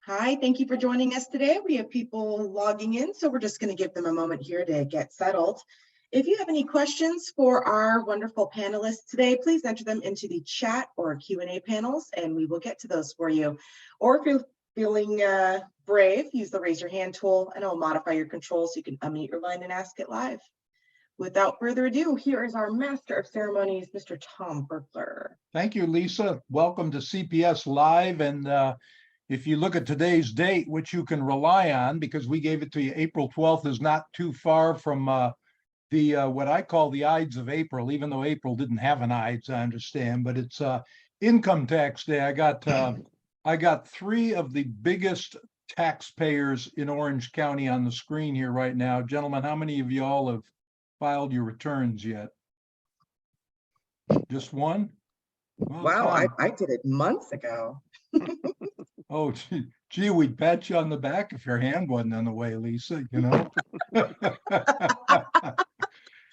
Hi, thank you for joining us today. We have people logging in, so we're just going to give them a moment here to get settled. If you have any questions for our wonderful panelists today, please enter them into the chat or Q&A panels, and we will get to those for you. Or if you're feeling brave, use the raise your hand tool, and I'll modify your controls so you can unmute your line and ask it live. Without further ado, here is our master of ceremonies, Mr. Tom Berkler. Thank you, Lisa. Welcome to CPS Live. And if you look at today's date, which you can rely on because we gave it to you, April 12th is not too far from what I call the Ides of April, even though April didn't have an Ides, I understand, but it's income tax day. I got three of the biggest taxpayers in Orange County on the screen here right now. Gentlemen, how many of y'all have filed your returns yet? Just one? Well, wow, I did it months ago. Oh, gee, we'd pat you on the back if your hand wasn't in the way, Lisa, you know?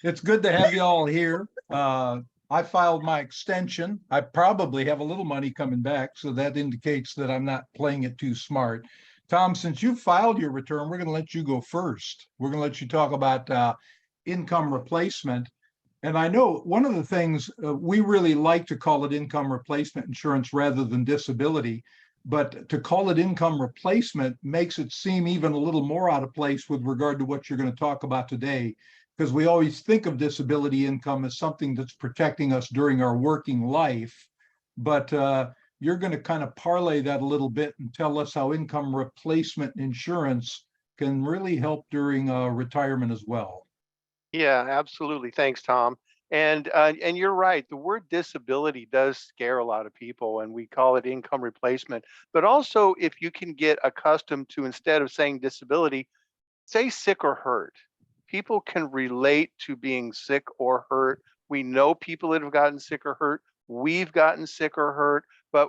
It's good to have you all here. I filed my extension. I probably have a little money coming back, so that indicates that I'm not playing it too smart. Tom, since you filed your return, we're going to let you go first. We're going to let you talk about income replacement. And I know one of the things we really like to call it income replacement insurance rather than disability, but to call it income replacement makes it seem even a little more out of place with regard to what you're going to talk about today, because we always think of disability income as something that's protecting us during our working life. But you're going to kind of parlay that a little bit and tell us how income replacement insurance can really help during retirement as well. Yeah, absolutely. Thanks, Tom. And you're right. The word disability does scare a lot of people, and we call it income replacement. But also, if you can get accustomed to, instead of saying disability, say sick or hurt. People can relate to being sick or hurt. We know people that have gotten sick or hurt. We've gotten sick or hurt, but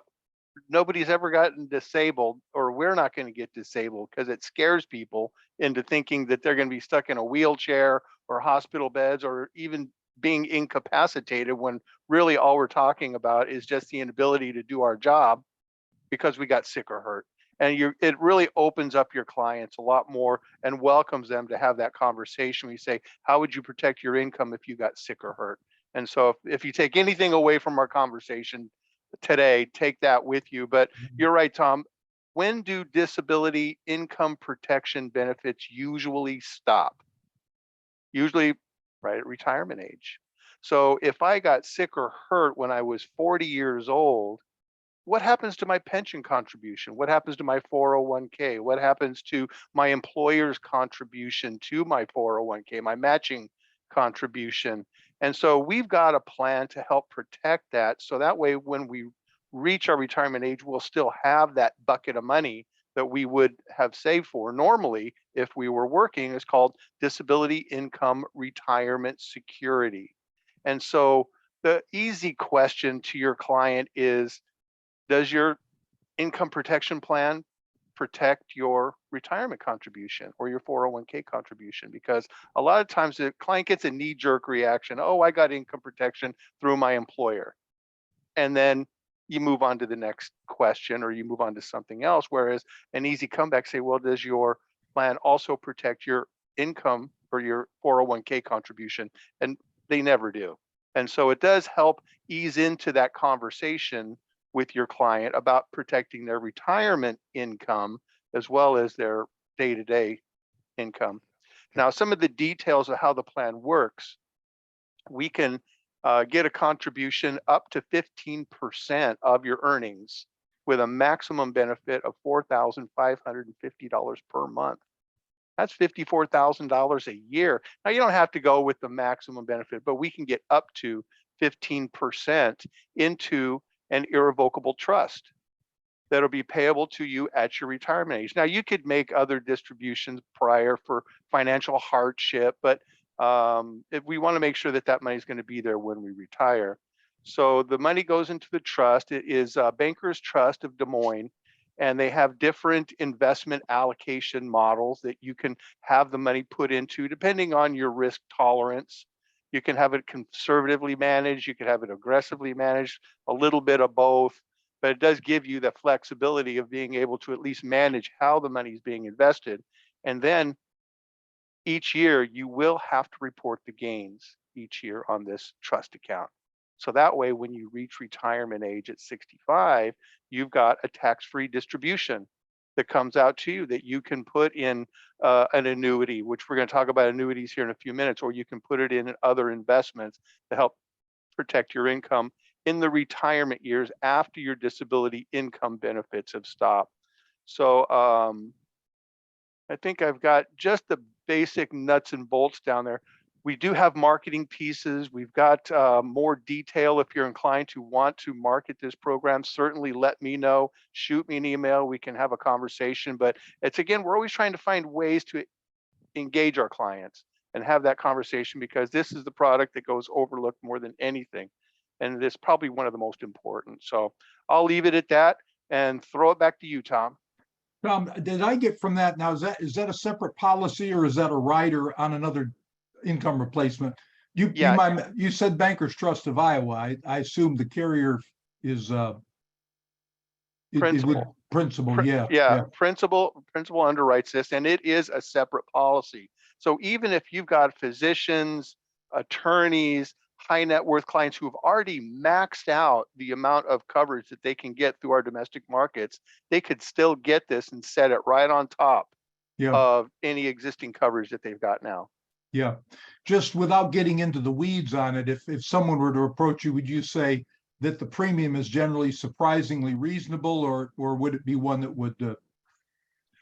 nobody's ever gotten disabled, or we're not going to get disabled, because it scares people into thinking that they're going to be stuck in a wheelchair or hospital beds or even being incapacitated, when really all we're talking about is just the inability to do our job because we got sick or hurt. And it really opens up your clients a lot more and welcomes them to have that conversation. We say, how would you protect your income if you got sick or hurt? And so if you take anything away from our conversation today, take that with you. But you're right, Tom. When do disability income protection benefits usually stop? Usually right at retirement age. So if I got sick or hurt when I was 40 years old, what happens to my pension contribution? What happens to my 401k? What happens to my employer's contribution to my 401k, my matching contribution? And so we've got a plan to help protect that. So that way, when we reach our retirement age, we'll still have that bucket of money that we would have saved for normally if we were working. Is called disability income retirement security. And so the easy question to your client is, does your income protection plan protect your retirement contribution or your 401k contribution? Because a lot of times the client gets a knee-jerk reaction. Oh, I got income protection through my employer. And then you move on to the next question, or you move on to something else. Whereas an easy comeback, say, well, does your plan also protect your income or your 401k contribution? And they never do. And so it does help ease into that conversation with your client about protecting their retirement income as well as their day-to-day income. Now, some of the details of how the plan works: we can get a contribution up to 15% of your earnings with a maximum benefit of $4,550 per month. That's $54,000 a year. Now, you don't have to go with the maximum benefit, but we can get up to 15% into an irrevocable trust that'll be payable to you at your retirement age. Now, you could make other distributions prior for financial hardship, but if we want to make sure that that money is going to be there when we retire. So the money goes into the trust. It is Bankers Trust of Des Moines, and they have different investment allocation models that you can have the money put into depending on your risk tolerance. You can have it conservatively managed, you can have it aggressively managed, a little bit of both. but it does give you the flexibility of being able to at least manage how the money is being invested. And then each year you will have to report the gains each year on this trust account. So that way, when you reach retirement age at 65, you've got a tax-free distribution that comes out to you that you can put in an annuity, which we're going to talk about annuities here in a few minutes, or you can put it in other investments to help protect your income in the retirement years after your disability income benefits have stopped. So I think I've got just the basic nuts and bolts down there. We do have marketing pieces. We've got more detail. If you're inclined to want to market this program, certainly let me know. Shoot me an email. We can have a conversation. But it's, again, we're always trying to find ways to engage our clients and have that conversation, because this is the product that goes overlooked more than anything. And it's probably one of the most important. So I'll leave it at that and throw it back to you, Tom. Tom, did I get from that now, is that a separate policy or is that a rider on another income replacement? Yeah. You said Bankers Trust of Iowa. I assume the carrier is Principal. principal, yeah. Principal underwrites this, and it is a separate policy. So even if you've got physicians, attorneys, high net worth clients who have already maxed out the amount of coverage that they can get through our domestic markets, they could still get this and set it right on top of any existing coverage that they've got now. Yeah. Just without getting into the weeds on it, if someone were to approach you, would you say that the premium is generally surprisingly reasonable, or would it be one that would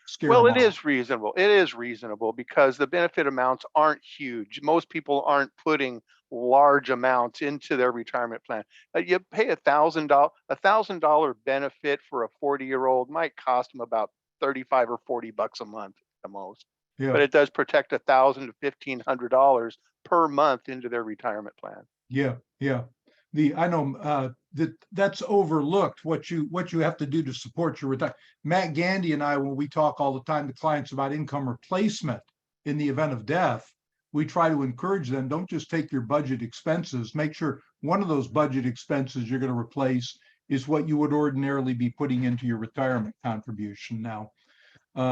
scare them Well, it off? is reasonable. It is reasonable because the benefit amounts aren't huge. Most people aren't putting large amounts into their retirement plan. You pay $1,000 benefit for a 40-year-old might cost them about 35 or 40 bucks a month at the most. Yeah. But it does protect $1,000 to $1,500 per month into their retirement plan. Yeah. I know that's overlooked, what you have to do to support your retirement. Matt Gandy and I, when we talk all the time to clients about income replacement in the event of death, we try to encourage them, don't just take your budget expenses. Make sure one of those budget expenses you're going to replace is what you would ordinarily be putting into your retirement contribution now.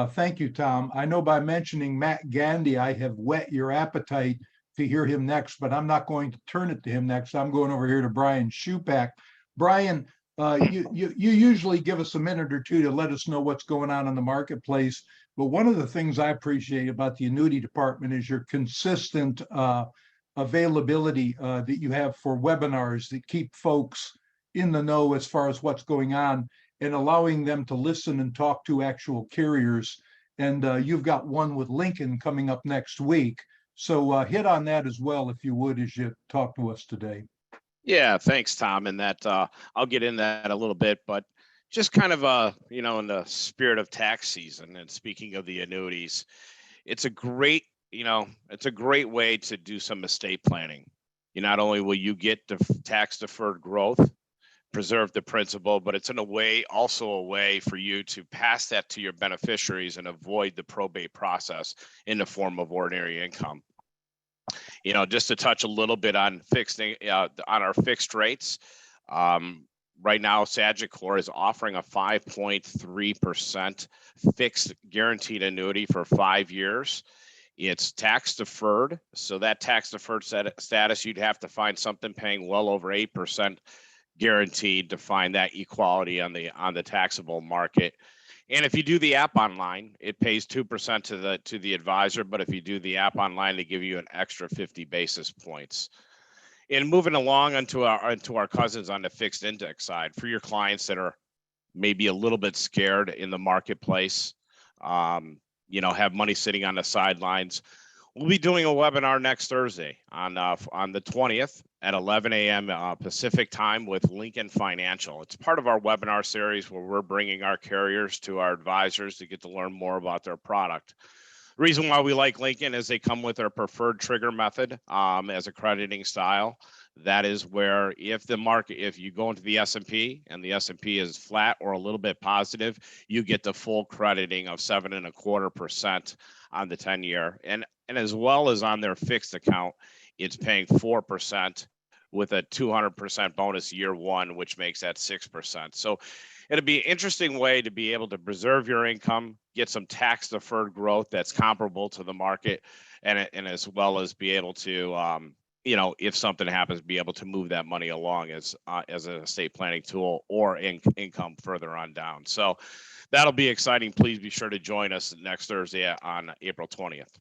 Thank you, Tom. I know by mentioning Matt Gandy, I have whet your appetite to hear him next, but I'm not going to turn it to him next. I'm going over here to Brian Shupak. Brian, you usually give us a minute or two to let us know what's going on in the marketplace. But one of the things I appreciate about the annuity department is your consistent availability that you have for webinars that keep folks in the know as far as what's going on, and allowing them to listen and talk to actual carriers. And you've got one with Lincoln coming up next week. So hit on that as well, if you would, as you talk to us today. Yeah, thanks, Tom. And that I'll get in that a little bit, but just kind of, in the spirit of tax season and speaking of the annuities, it's a great way to do some estate planning. Not only will you get the tax deferred growth, preserve the principal, but it's also a way for you to pass that to your beneficiaries and avoid the probate process in the form of ordinary income. Just to touch a little bit on on our fixed rates. Right now, Sagicor is offering a 5.3% fixed guaranteed annuity for 5 years. It's tax deferred. So that tax deferred status, you'd have to find something paying well over 8% guaranteed to find that equality on the taxable market. And if you do the app online, it pays 2% to the advisor. But if you do the app online, they give you an extra 50 basis points. And moving along onto our cousins on the fixed index side, for your clients that are maybe a little bit scared in the marketplace, have money sitting on the sidelines, we'll be doing a webinar next Thursday on the 20th at 11 a.m. Pacific time with Lincoln Financial. It's part of our webinar series where we're bringing our carriers to our advisors to get to learn more about their product. The reason why we like Lincoln is they come with their preferred trigger method as a crediting style. That is where if you go into the S&P and the S&P is flat or a little bit positive, you get the full crediting of 7.25% on the 10-year. And as well as on their fixed account, it's paying 4% with a 200% bonus year one, which makes that 6%. So it'll be an interesting way to be able to preserve your income, get some tax deferred growth that's comparable to the market, and as well as be able to, if something happens, be able to move that money along as an estate planning tool or income further on down. So that'll be exciting. Please be sure to join us next Thursday on April 20th.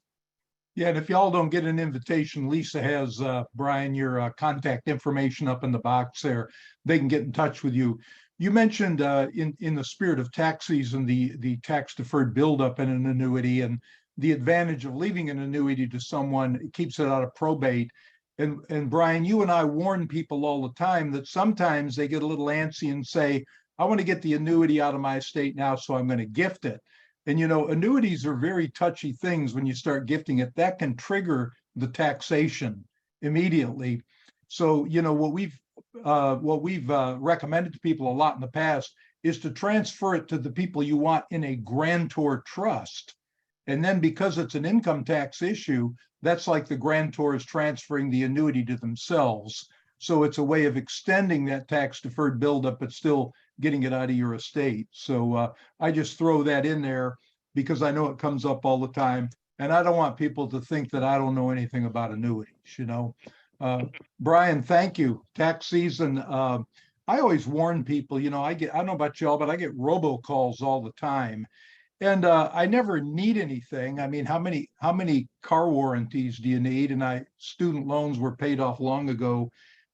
Yeah, and if y'all don't get an invitation, Lisa has, Brian, your contact information up in the box there. They can get in touch with you. You mentioned in the spirit of tax season, the tax deferred buildup in an annuity and the advantage of leaving an annuity to someone, it keeps it out of probate. And Brian, you and I warn people all the time that sometimes they get a little antsy and say, I want to get the annuity out of my estate now, so I'm going to gift it. And annuities are very touchy things when you start gifting it. That can trigger the taxation immediately. So, what we've recommended to people a lot in the past is to transfer it to the people you want in a grantor trust. And then because it's an income tax issue, that's like the grantor is transferring the annuity to themselves. So it's a way of extending that tax deferred buildup, but still getting it out of your estate. So I just throw that in there because I know it comes up all the time. And I don't want people to think that I don't know anything about annuities, Brian, thank you. Tax season. I always warn people, I don't know about y'all, but I get robocalls all the time. And I never need anything. I mean, how many car warranties do you need? And student loans were paid off long ago.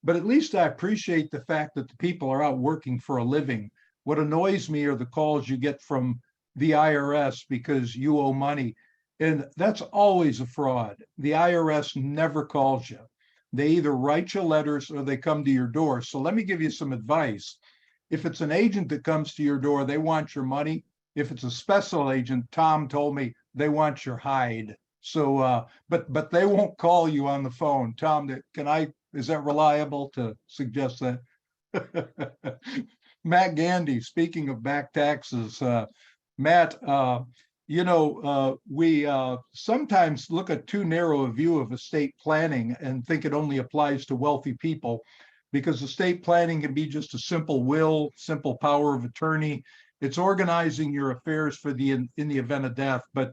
But at least I appreciate the fact that the people are out working for a living. What annoys me are the calls you get from the IRS because you owe money. And that's always a fraud. The IRS never calls you. They either write you letters or they come to your door. So let me give you some advice. If it's an agent that comes to your door, they want your money. If it's a special agent, Tom told me they want your hide. So, but they won't call you on the phone. Tom, is that reliable to suggest that? Matt Gandy, speaking of back taxes, Matt, we sometimes look at too narrow a view of estate planning and think it only applies to wealthy people, because estate planning can be just a simple will, simple power of attorney. It's organizing your affairs for in the event of death, but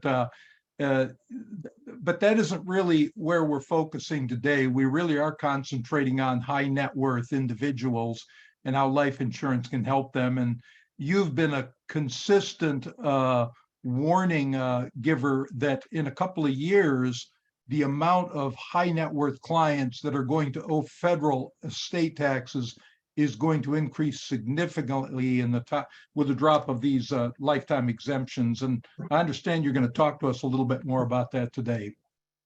that isn't really where we're focusing today. We really are concentrating on high net worth individuals and how life insurance can help them. And you've been a consistent warning giver that in a couple of years, the amount of high net worth clients that are going to owe federal estate taxes is going to increase significantly with the drop of these lifetime exemptions. And I understand you're going to talk to us a little bit more about that today.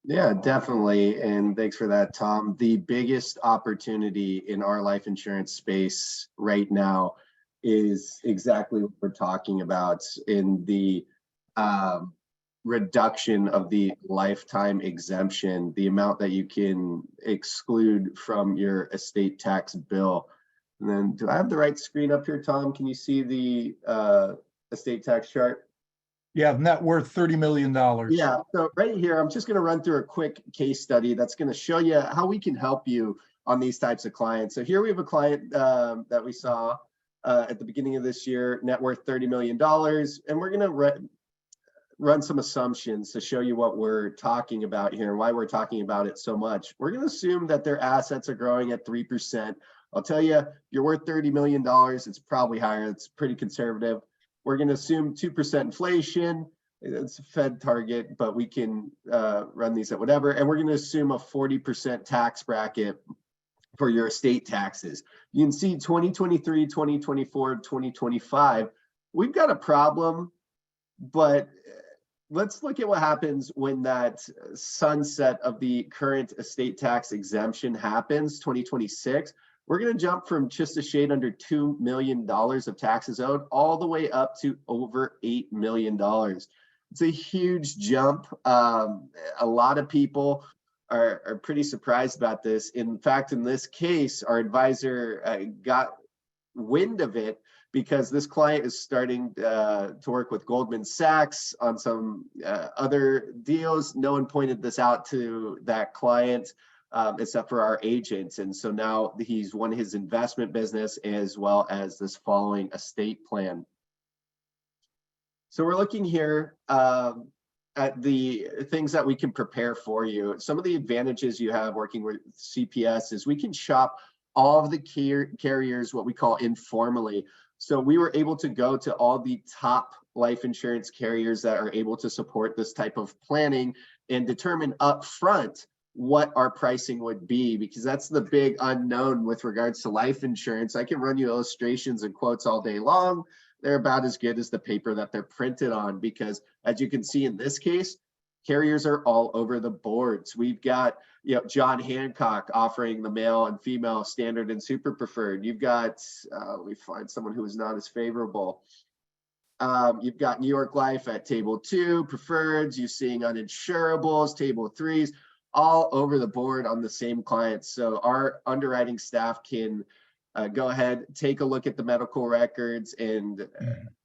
Yeah, definitely. And thanks for that, Tom. The biggest opportunity in our life insurance space right now is exactly what we're talking about in the reduction of the lifetime exemption, the amount that you can exclude from your estate tax bill. And then, do I have the right screen up here, Tom? Can you see the estate tax chart? Yeah, net worth $30 million. Yeah, so right here, I'm just going to run through a quick case study that's going to show you how we can help you on these types of clients. So here we have a client that we saw at the beginning of this year, net worth $30 million. And we're going to run some assumptions to show you what we're talking about here and why we're talking about it so much. We're going to assume that their assets are growing at 3%. I'll tell you, you're worth $30 million. It's probably higher. It's pretty conservative. We're going to assume 2% inflation. It's a Fed target, but we can run these at whatever. And we're going to assume a 40% tax bracket for your estate taxes. You can see 2023, 2024, 2025. We've got a problem, but let's look at what happens when that sunset of the current estate tax exemption happens, 2026. We're going to jump from just a shade under $2 million of taxes owed all the way up to over $8 million. It's a huge jump. A lot of people are pretty surprised about this. In fact, in this case, our advisor got wind of it because this client is starting to work with Goldman Sachs on some other deals. No one pointed this out to that client. except for our agents. And so now he's won his investment business as well as this following estate plan. So we're looking here at the things that we can prepare for you. Some of the advantages you have working with CPS is we can shop all of the carriers, what we call informally. So we were able to go to all the top life insurance carriers that are able to support this type of planning and determine upfront what our pricing would be, because that's the big unknown with regards to life insurance. I can run you illustrations and quotes all day long. They're about as good as the paper that they're printed on, because as you can see in this case, carriers are all over the boards. We've got, John Hancock offering the male and female standard and super preferred. You've got, let me find someone who is not as favorable. You've got New York Life at table 2, preferreds. You're seeing uninsurables, table 3s, all over the board on the same clients. So our underwriting staff can go ahead, take a look at the medical records and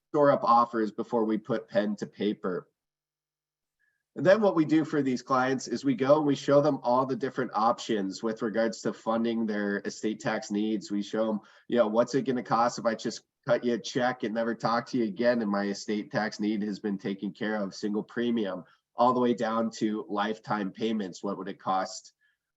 store up offers before we put pen to paper. And then what we do for these clients is we go and we show them all the different options with regards to funding their estate tax needs. We show them, what's it going to cost if I just cut you a check and never talk to you again, and my estate tax need has been taken care of, single premium, all the way down to lifetime payments. What would it cost?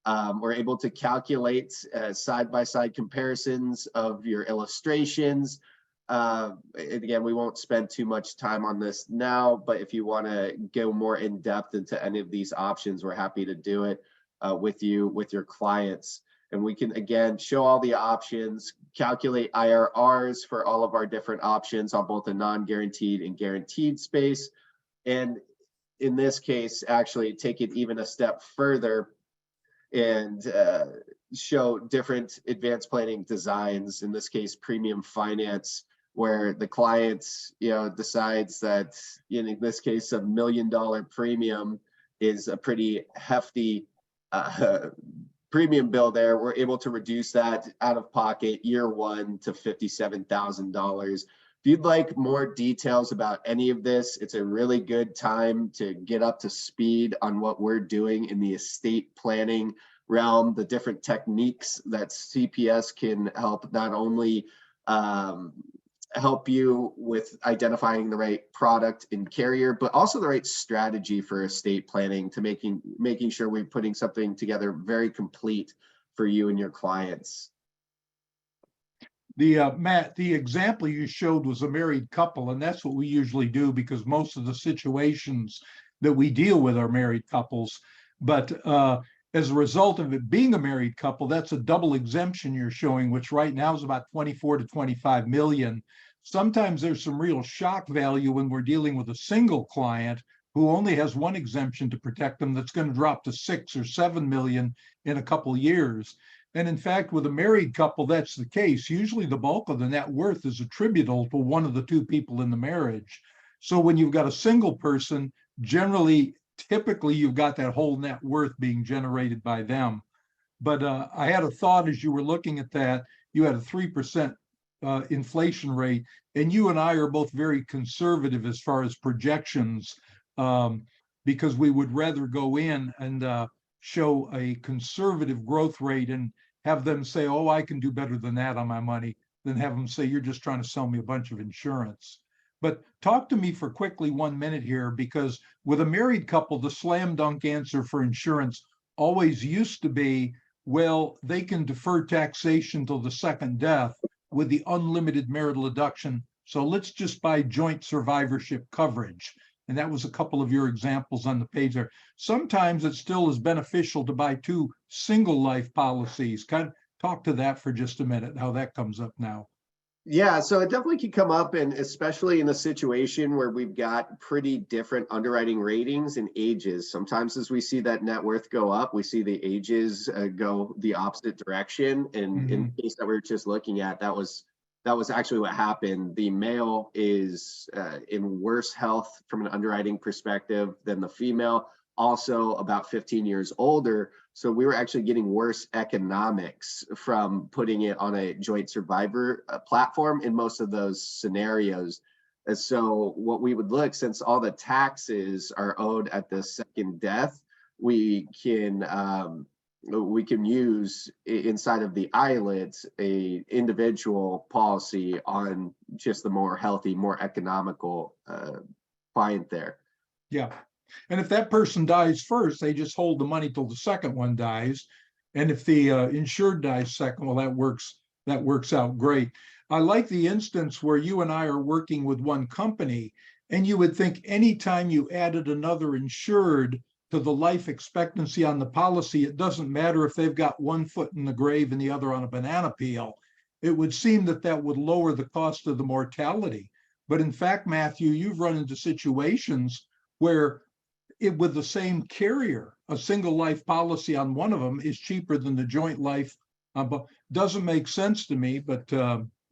We're able to calculate side-by-side comparisons of your illustrations. And again, we won't spend too much time on this now, but if you want to go more in depth into any of these options, we're happy to do it with you, with your clients. And we can, again, show all the options, calculate IRRs for all of our different options on both the non-guaranteed and guaranteed space. And in this case, actually take it even a step further and show different advanced planning designs, in this case, premium finance, where the client, decides that, in this case, $1 million premium is a pretty hefty premium bill there. We're able to reduce that out of pocket year 1 to $57,000. If you'd like more details about any of this, it's a really good time to get up to speed on what we're doing in the estate planning realm, the different techniques that CPS can help not only help you with identifying the right product and carrier, but also the right strategy for estate planning, to making sure we're putting something together very complete for you and your clients. Matt, the example you showed was a married couple, and that's what we usually do because most of the situations that we deal with are married couples. But as a result of it being a married couple, that's a double exemption you're showing, which right now is about 24 to 25 million. Sometimes there's some real shock value when we're dealing with a single client who only has one exemption to protect them that's going to drop to 6 or 7 million in a couple years. And in fact, with a married couple, that's the case. Usually the bulk of the net worth is attributable to one of the two people in the marriage. So when you've got a single person, typically you've got that whole net worth being generated by them. But I had a thought as you were looking at that. You had a 3% inflation rate, and you and I are both very conservative as far as projections, because we would rather go in and show a conservative growth rate and have them say, oh, I can do better than that on my money, than have them say, you're just trying to sell me a bunch of insurance. But talk to me for quickly 1 minute here, because with a married couple, the slam dunk answer for insurance always used to be, well, they can defer taxation till the second death with the unlimited marital deduction. So let's just buy joint survivorship coverage. And that was a couple of your examples on the page there. Sometimes it still is beneficial to buy 2 single life policies. Kind of talk to that for just a minute, how that comes up now. Yeah, so it definitely can come up, and especially in a situation where we've got pretty different underwriting ratings and ages. Sometimes as we see that net worth go up, we see the ages go the opposite direction. And in the case that we were just looking at, that was actually what happened. The male is in worse health from an underwriting perspective than the female, also about 15 years older. So we were actually getting worse economics from putting it on a joint survivor platform in most of those scenarios. And so what we would look, since all the taxes are owed at the second death, we can we can use inside of the eyelids a individual policy on just the more healthy, more economical client there. Yeah. And if that person dies first, they just hold the money till the second one dies. And if the insured dies second, well, that works out great. I like the instance where you and I are working with one company, and you would think anytime you added another insured to the life expectancy on the policy, it doesn't matter if they've got one foot in the grave and the other on a banana peel. It would seem that that would lower the cost of the mortality. But in fact, Matthew, you've run into situations where with the same carrier, a single life policy on one of them is cheaper than the joint life. But doesn't make sense to me, but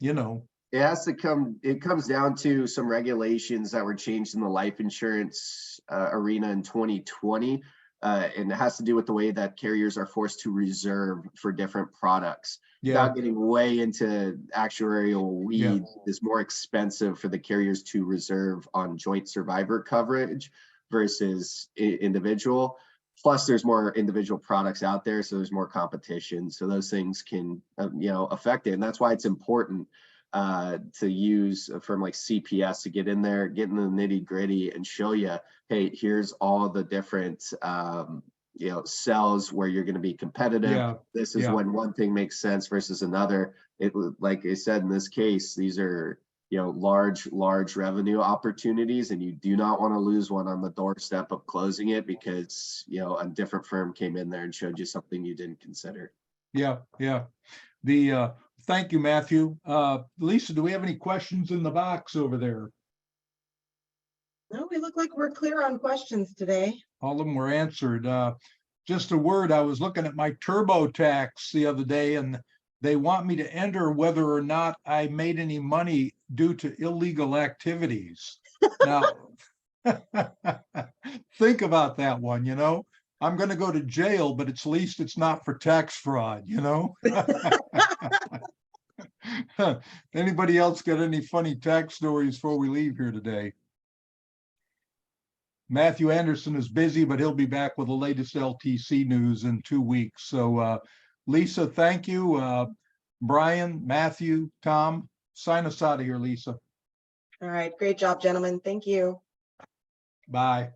you know. It comes down to some regulations that were changed in the life insurance arena in 2020. And it has to do with the way that carriers are forced to reserve for different products. Yeah. Without getting way into actuarial weeds, it's more expensive for the carriers to reserve on joint survivor coverage versus individual. Plus, there's more individual products out there, so there's more competition. So those things can, affect it, and that's why it's important to use a firm like CPS to get in there, get in the nitty gritty, and show you, hey, here's all the different cells where you're going to be competitive. Yeah. This is when one thing makes sense versus another. It, like I said, in this case, these are large revenue opportunities, and you do not want to lose one on the doorstep of closing it because a different firm came in there and showed you something you didn't consider. Yeah. Thank you, Matthew. Lisa, do we have any questions in the box over there? No, we look like we're clear on questions today. All of them were answered. Just a word, I was looking at my TurboTax the other day, and they want me to enter whether or not I made any money due to illegal activities. Now, think about that one, I'm going to go to jail, but at least it's not for tax fraud, Anybody else got any funny tax stories before we leave here today? Matthew Anderson is busy, but he'll be back with the latest LTC news in 2 weeks. So, Lisa, thank you. Brian, Matthew, Tom, sign us out of here, Lisa. All right. Great job, gentlemen. Thank you. Bye.